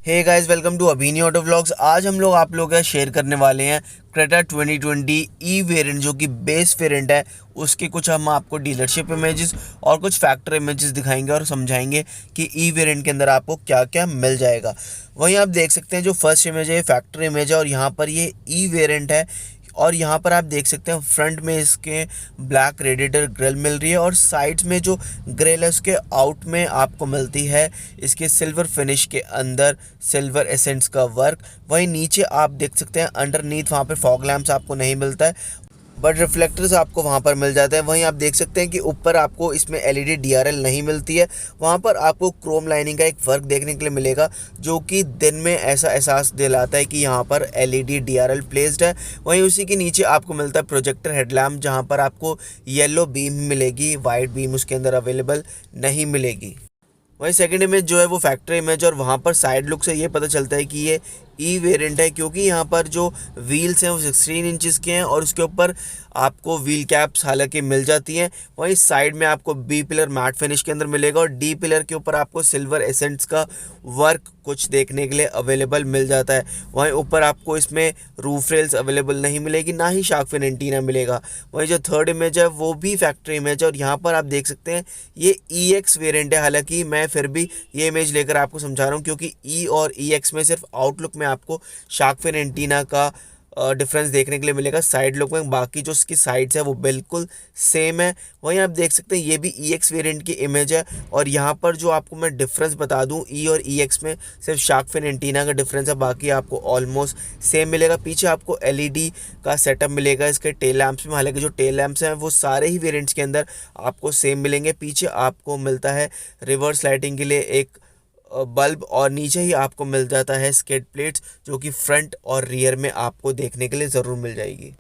Hey guys, welcome to Abhini auto vlogs. आज हम लोग आप लोग शेयर करने वाले हैं क्रेटा 2020 ई वेरिएंट, जो कि बेस वेरिएंट है। उसके कुछ हम आपको डीलरशिप इमेजेस और कुछ फैक्ट्री इमेजेस दिखाएंगे और समझाएंगे कि ई वेरिएंट के अंदर आपको क्या क्या मिल जाएगा। वहीं आप देख सकते हैं जो फर्स्ट इमेज है फैक्ट्री इमेज है और यहाँ पर ये ई वेरिएंट है। और यहाँ पर आप देख सकते हैं फ्रंट में इसके ब्लैक रेडिएटर ग्रिल मिल रही है और साइड्स में जो ग्रिल है उसके आउट में आपको मिलती है इसके सिल्वर फिनिश के अंदर सिल्वर एसेंट्स का वर्क। वहीं नीचे आप देख सकते हैं अंडरनीथ वहाँ पे फॉग लैम्प्स आपको नहीं मिलता है, बट रिफ्लेक्टर्स आपको वहाँ पर मिल जाते हैं। वहीं आप देख सकते हैं कि ऊपर आपको इसमें एलईडी डीआरएल नहीं मिलती है। वहाँ पर आपको क्रोम लाइनिंग का एक वर्क देखने के लिए मिलेगा, जो कि दिन में ऐसा एहसास दिलाता है कि यहाँ पर एलईडी डीआरएल प्लेस्ड है। वहीं उसी के नीचे आपको मिलता है प्रोजेक्टर हेडलैम्प, जहाँ पर आपको येलो बीम मिलेगी, वाइट बीम उसके अंदर अवेलेबल नहीं मिलेगी। वहीं सेकंड इमेज जो है वो फैक्ट्री इमेज, और वहाँ पर साइड लुक से ये पता चलता है कि ये ई वेरिएंट है, क्योंकि यहाँ पर जो व्हील्स हैं वो 16 इंचज़ के हैं और उसके ऊपर आपको व्हील कैप्स हालांकि मिल जाती हैं। वहीं साइड में आपको बी पिलर मैट फिनिश के अंदर मिलेगा और डी पिलर के ऊपर आपको सिल्वर एसेंट्स का वर्क कुछ देखने के लिए अवेलेबल मिल जाता है। वहीं ऊपर आपको इसमें रूफ रेल्स अवेलेबल नहीं मिलेगी, ना ही शार्क फिन एंटीना मिलेगा। वहीं जो थर्ड इमेज है वो भी फैक्ट्री इमेज है और यहाँ पर आप देख सकते हैं ये ई एक्स वेरियंट है। हालांकि मैं फिर भी ये इमेज लेकर आपको समझा रहा हूँ, क्योंकि ई और ई एक्स में सिर्फ आउटलुक में आपको शार्क फिन एंटीना का डिफरेंस देखने के लिए मिलेगा। साइड लुक में बाकी जो उसकी साइड्स है वो बिल्कुल सेम है। वहीं आप देख सकते हैं ये भी ई एक्स वेरियंट की इमेज है और यहाँ पर जो आपको मैं डिफरेंस बता दूँ, ई और ई एक्स में सिर्फ शार्क फिन एंटीना का डिफरेंस है, बाकी आपको ऑलमोस्ट सेम मिलेगा। पीछे आपको एलईडी का सेटअप मिलेगा इसके टेल लैंप्स में, हालांकि जो टेल लैंप्स हैं वो सारे ही वेरिएंट्स के अंदर आपको सेम मिलेंगे। पीछे आपको मिलता है रिवर्स लाइटिंग के लिए एक बल्ब और नीचे ही आपको मिल जाता है स्किड प्लेट्स, जो कि फ्रंट और रियर में आपको देखने के लिए ज़रूर मिल जाएगी।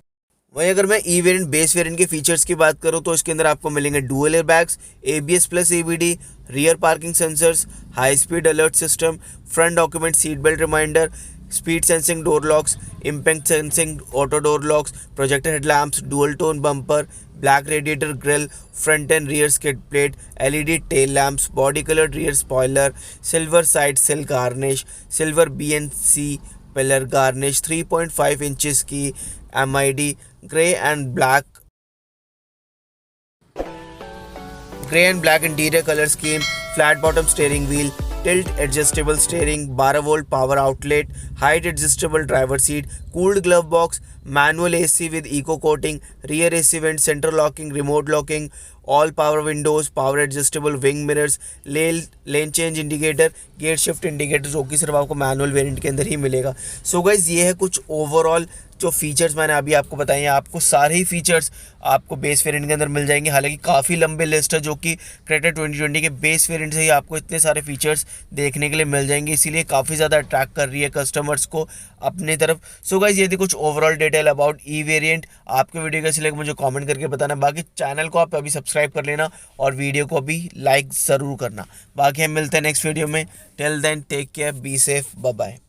वहीं अगर मैं ई वेरिएंट बेस वेरिएंट के फीचर्स की बात करूं तो इसके अंदर आपको मिलेंगे dual air bags, ABS plus ABD, rear parking sensors, high speed alert system, front document seat belt reminder, speed sensing door locks, impact sensing auto door locks, projector headlamps, dual tone bumper, black radiator grille, front and rear skid plate, LED tail lamps, body coloured rear spoiler, silver side sill garnish, silver BNC pillar garnish, 3.5 inches की MID, grey and black interior colour scheme, flat bottom steering wheel, tilt adjustable steering, 12 volt power outlet, height adjustable driver seat, cooled glove box, manual AC with eco coating, rear AC vent, central locking, remote locking, all power windows, power adjustable wing mirrors, lane change indicator, gear shift indicator, जो कि सिर्फ आपको manual variant के अंदर ही मिलेगा। So guys ये है कुछ ओवरऑल जो फीचर्स मैंने अभी आपको बताए हैं। आपको सारे ही फीचर्स आपको बेस वेरिएंट के अंदर मिल जाएंगे। हालांकि काफ़ी लंबे लिस्ट है, जो कि क्रेटा 2020 के बेस वेरिएंट से ही आपको इतने सारे फीचर्स देखने के लिए मिल जाएंगे, इसीलिए काफ़ी ज़्यादा अट्रैक्ट कर रही है कस्टमर्स को अपनी तरफ। सो गाइज ये थी कुछ overall detail about E variant. आपके वीडियो कैसे लगे मुझे कमेंट करके बताना। बाकी चैनल को आप अभी सब्सक्राइब कर लेना और वीडियो को भी लाइक ज़रूर करना। बाकी हम मिलते हैं नेक्स्ट वीडियो में। Till then take care, be safe, bye bye.